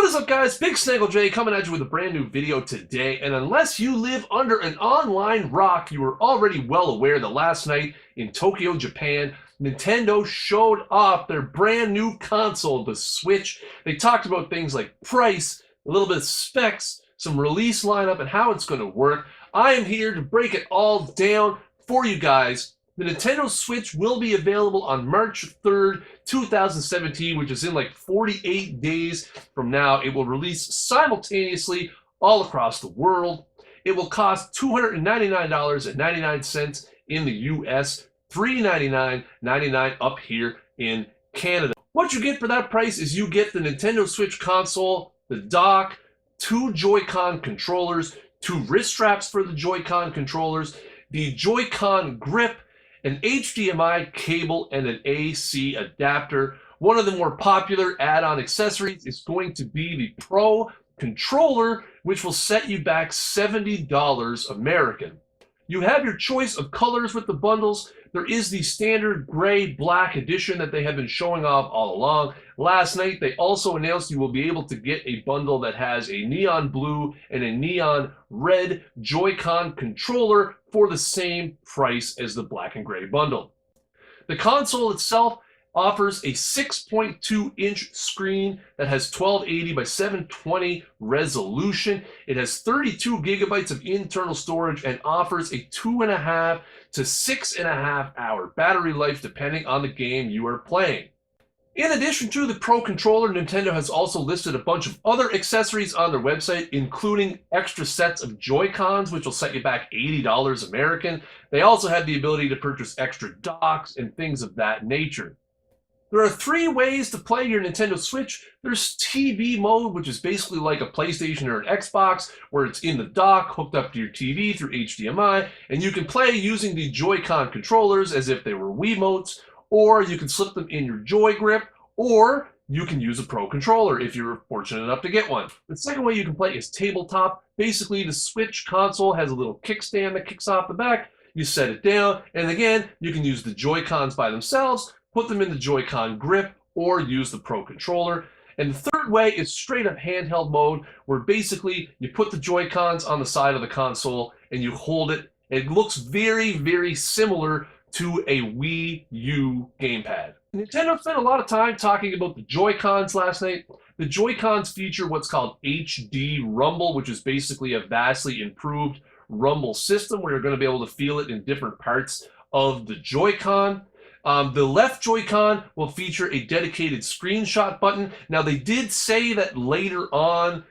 What is up, guys? Big Snaggle J coming at you with a brand new video today. And unless you live under an online rock, you are already well aware that last night in Tokyo, Japan, Nintendo showed off their brand new console, the Switch. They talked about things like price, a little bit of specs, some release lineup, and how it's going to work. I am here to break it all down for you guys. The Nintendo Switch will be available on March 3rd, 2017, which is in like 48 days from now. It will release simultaneously all across the world. It will cost $299.99 in the US, $399.99 up here in Canada. What you get for that price is you get the Nintendo Switch console, the dock, 2 Joy-Con controllers, 2 wrist straps for the Joy-Con controllers, the Joy-Con grip, an HDMI cable, and an AC adapter. One of the more popular add-on accessories is going to be the Pro Controller, which will set you back $70 American. You have your choice of colors with the bundles. There is the standard gray-black edition that they have been showing off all along. Last night, they also announced you will be able to get a bundle that has a neon blue and a neon red Joy-Con controller for the same price as the black and gray bundle. The console itself offers a 6.2-inch screen that has 1280 by 720 resolution. It has 32 gigabytes of internal storage and offers a 2.5 to 6.5 hour battery life depending on the game you are playing. In addition to the Pro Controller, Nintendo has also listed a bunch of other accessories on their website, including extra sets of Joy-Cons, which will set you back $80 American. They also have the ability to purchase extra docks and things of that nature. There are 3 ways to play your Nintendo Switch. There's TV mode, which is basically like a PlayStation or an Xbox, where it's in the dock, hooked up to your TV through HDMI, and you can play using the Joy-Con controllers as if they were Wiimotes, or you can slip them in your Joy Grip, or you can use a Pro Controller if you're fortunate enough to get one. The second way you can play is tabletop. Basically, the Switch console has a little kickstand that kicks off the back. You set it down, and again, you can use the Joy-Cons by themselves, put them in the Joy-Con grip, or use the Pro Controller. And the third way is straight up handheld mode, where basically you put the Joy-Cons on the side of the console and you hold it. It looks very, very similar to a Wii U gamepad. Nintendo spent a lot of time talking about the Joy-Cons last night. The Joy-Cons feature what's called HD Rumble, which is basically a vastly improved rumble system where you're going to be able to feel it in different parts of the Joy-Con. The left Joy-Con will feature a dedicated screenshot button. Now, they did say that later on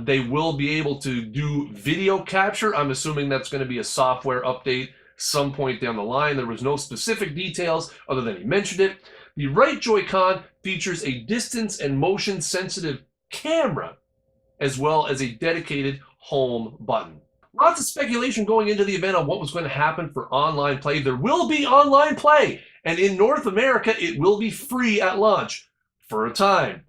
they will be able to do video capture. I'm assuming that's going to be a software update some point down the line. There was no specific details other than he mentioned it. The right Joy-Con features a distance and motion sensitive camera, as well as a dedicated home button. Lots of speculation going into the event on what was going to happen for online play. There will be online play, and in North America, it will be free at launch for a time.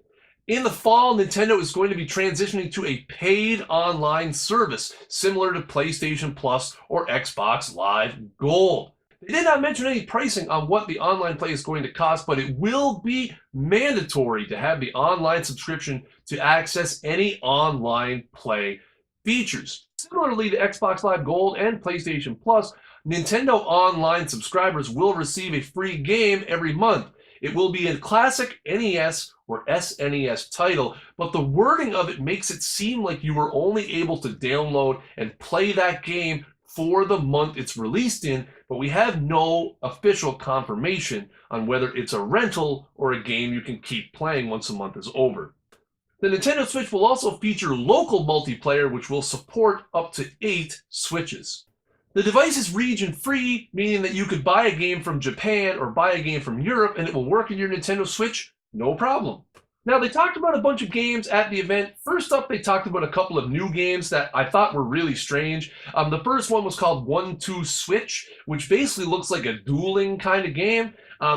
In the fall, Nintendo is going to be transitioning to a paid online service, similar to PlayStation Plus or Xbox Live Gold. They did not mention any pricing on what the online play is going to cost, but it will be mandatory to have the online subscription to access any online play features. Similarly to Xbox Live Gold and PlayStation Plus, Nintendo Online subscribers will receive a free game every month. It will be a classic NES or SNES title, but the wording of it makes it seem like you were only able to download and play that game for the month it's released in, but we have no official confirmation on whether it's a rental or a game you can keep playing once a month is over. The Nintendo Switch will also feature local multiplayer, which will support up to 8 Switches. The device is region-free, meaning that you could buy a game from Japan or buy a game from Europe and it will work in your Nintendo Switch, no problem. Now, they talked about a bunch of games at the event. First up, they talked about a couple of new games that I thought were really strange. The first one was called 1-2 Switch, which basically looks like a dueling kind of game.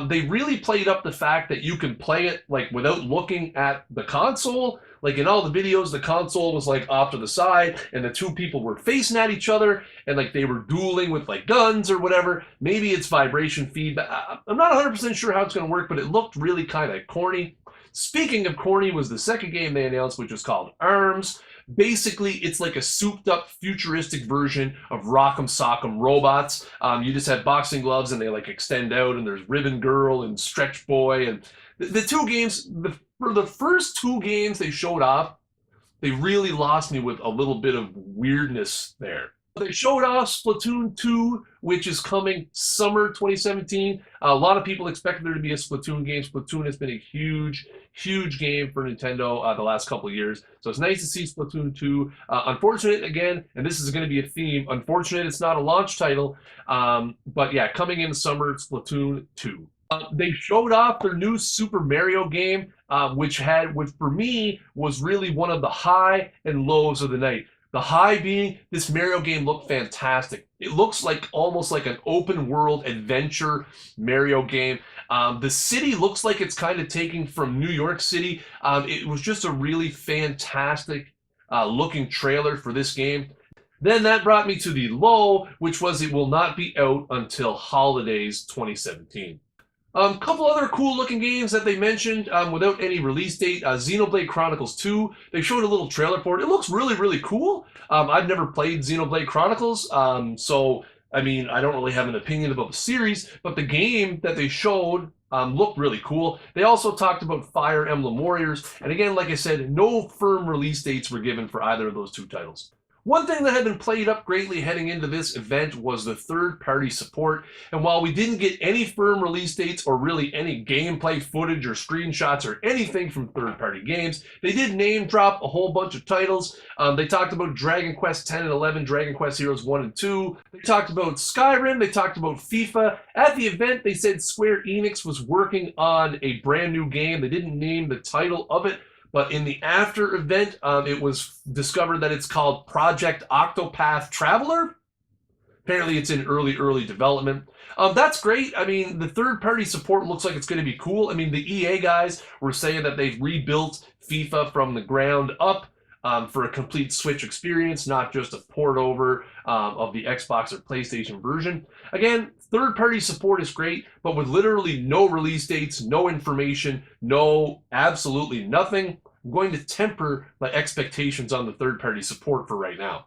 They really played up the fact that you can play it like without looking at the console. Like in all the videos, the console was like off to the side and the two people were facing at each other and like they were dueling with like guns or whatever. Maybe it's vibration feedback. I'm not 100% sure how it's going to work, but it looked really kind of corny. Speaking of corny, was the second game they announced, which was called ARMS. Basically, it's like a souped-up, futuristic version of Rock'em Sock'em Robots. You just have boxing gloves, and they like extend out, and there's Ribbon Girl and Stretch Boy, and the two games. For the first two games they showed off, they really lost me with a little bit of weirdness there. They showed off Splatoon 2, which is coming summer 2017. A lot of people expected there to be a Splatoon game. Splatoon has been a huge, huge game for Nintendo the last couple of years. So it's nice to see Splatoon 2. Unfortunate, again, and this is going to be a theme, unfortunate it's not a launch title. But yeah, coming in the summer, Splatoon 2. They showed off their new Super Mario game, which for me was really one of the high and lows of the night. The high being this Mario game looked fantastic. It looks like almost like an open world adventure Mario game. The city looks like it's kind of taking from New York City. It was just a really fantastic looking trailer for this game. Then that brought me to the low, which was it will not be out until holidays 2017. Couple other cool looking games that they mentioned without any release date. Xenoblade Chronicles 2. They showed a little trailer for it. It looks really, really cool. I've never played Xenoblade Chronicles, so I mean, I don't really have an opinion about the series, but the game that they showed looked really cool. They also talked about Fire Emblem Warriors, and again, like I said, no firm release dates were given for either of those two titles. One thing that had been played up greatly heading into this event was the third-party support, and while we didn't get any firm release dates or really any gameplay footage or screenshots or anything from third-party games, they did name drop a whole bunch of titles. They talked about Dragon Quest X and 11, Dragon Quest Heroes 1 and 2. They talked about Skyrim, they talked about FIFA. At the event, they said Square Enix was working on a brand new game. They didn't name the title of it. But in the after event, it was discovered that it's called Project Octopath Traveler. Apparently it's in early development. That's great. I mean, the third-party support looks like it's going to be cool. I mean, the EA guys were saying that they've rebuilt FIFA from the ground up for a complete Switch experience, not just a port over of the Xbox or PlayStation version. Again, third-party support is great, but with literally no release dates, no information, absolutely nothing, I'm going to temper my expectations on the third-party support for right now.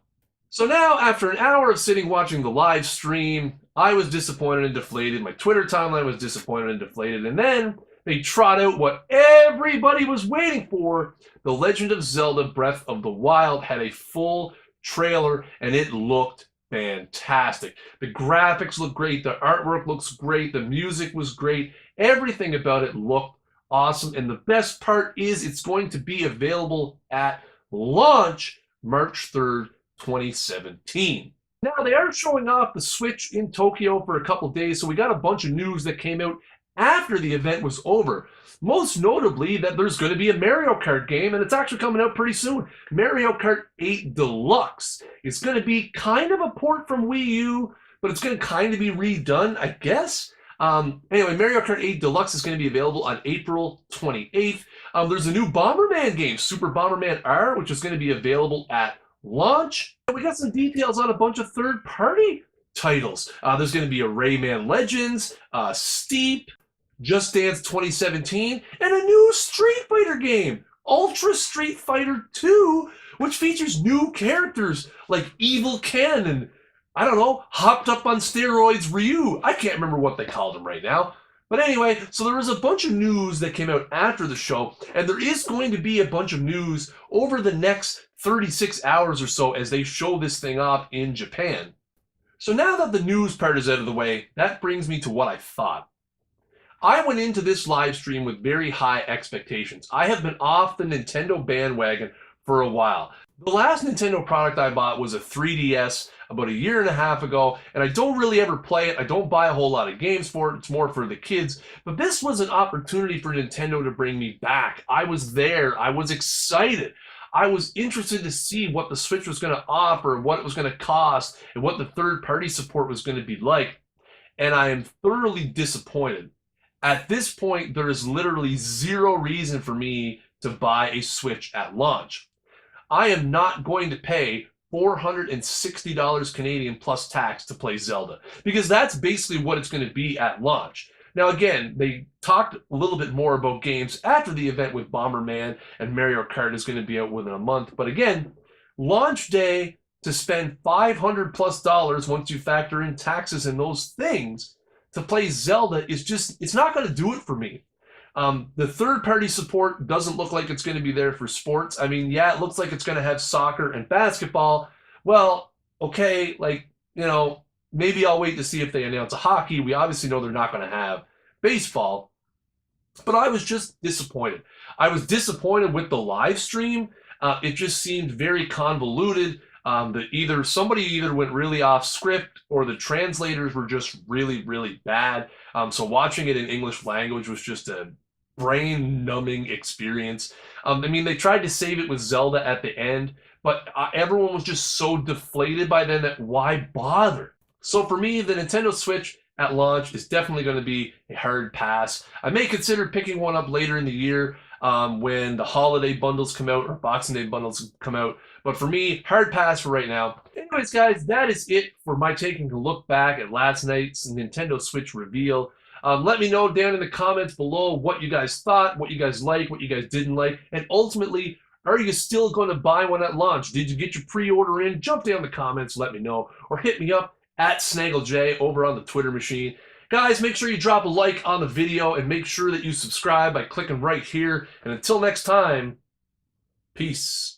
So now, after an hour of sitting watching the live stream, I was disappointed and deflated. My Twitter timeline was disappointed and deflated. And then they trot out what everybody was waiting for. The Legend of Zelda Breath of the Wild had a full trailer, and it looked fantastic. The graphics look great. The artwork looks great. The music was great. Everything about it looked awesome. And the best part is it's going to be available at launch March 3rd, 2017. Now, they are showing off the Switch in Tokyo for a couple days, so we got a bunch of news that came out after the event was over. Most notably that there's going to be a Mario Kart game, and it's actually coming out pretty soon. Mario Kart 8 Deluxe. It's going to be kind of a port from Wii U, but it's going to kind of be redone, I guess. Anyway, Mario Kart 8 Deluxe is going to be available on April 28th. There's a new Bomberman game, Super Bomberman R, which is going to be available at launch. And we got some details on a bunch of third-party titles. There's going to be a Rayman Legends, Steep, Just Dance 2017, and a new Street Fighter game, Ultra Street Fighter 2, which features new characters like Evil Ken and, I don't know, hopped up on steroids Ryu. I can't remember what they called him right now. But anyway, so there was a bunch of news that came out after the show, and there is going to be a bunch of news over the next 36 hours or so as they show this thing off in Japan. So now that the news part is out of the way, that brings me to what I thought. I went into this live stream with very high expectations. I have been off the Nintendo bandwagon for a while. The last Nintendo product I bought was a 3DS about a year and a half ago, and I don't really ever play it. I don't buy a whole lot of games for it. It's more for the kids. But this was an opportunity for Nintendo to bring me back. I was there. I was excited. I was interested to see what the Switch was going to offer, what it was going to cost, and what the third-party support was going to be like. And I am thoroughly disappointed. At this point, there is literally zero reason for me to buy a Switch at launch. I am not going to pay $460 Canadian plus tax to play Zelda, because that's basically what it's going to be at launch. Now, again, they talked a little bit more about games after the event with Bomberman, and Mario Kart is going to be out within a month. But again, launch day, to spend $500 plus once you factor in taxes and those things to play Zelda is just, it's not going to do it for me. The third-party support doesn't look like it's going to be there for sports. I mean, yeah, it looks like it's going to have soccer and basketball. Well, okay, like, you know, maybe I'll wait to see if they announce a hockey. We obviously know they're not going to have baseball. But I was just disappointed. I was disappointed with the live stream. It just seemed very convoluted. Somebody either went really off script, or the translators were just really, really bad. So watching it in English language was just a brain-numbing experience. I mean, they tried to save it with Zelda at the end, but everyone was just so deflated by then that why bother? So for me, the Nintendo Switch at launch is definitely going to be a hard pass. I may consider picking one up later in the year when the holiday bundles come out or Boxing Day bundles come out. But for me, hard pass for right now. Anyways, guys, that is it for my taking a look back at last night's Nintendo Switch reveal. Let me know down in the comments below what you guys thought, what you guys liked, what you guys didn't like, and ultimately, are you still going to buy one at launch? Did you get your pre-order in? Jump down in the comments, let me know, or hit me up at SnaggleJ over on the Twitter machine. Guys, make sure you drop a like on the video and make sure that you subscribe by clicking right here. And until next time, peace.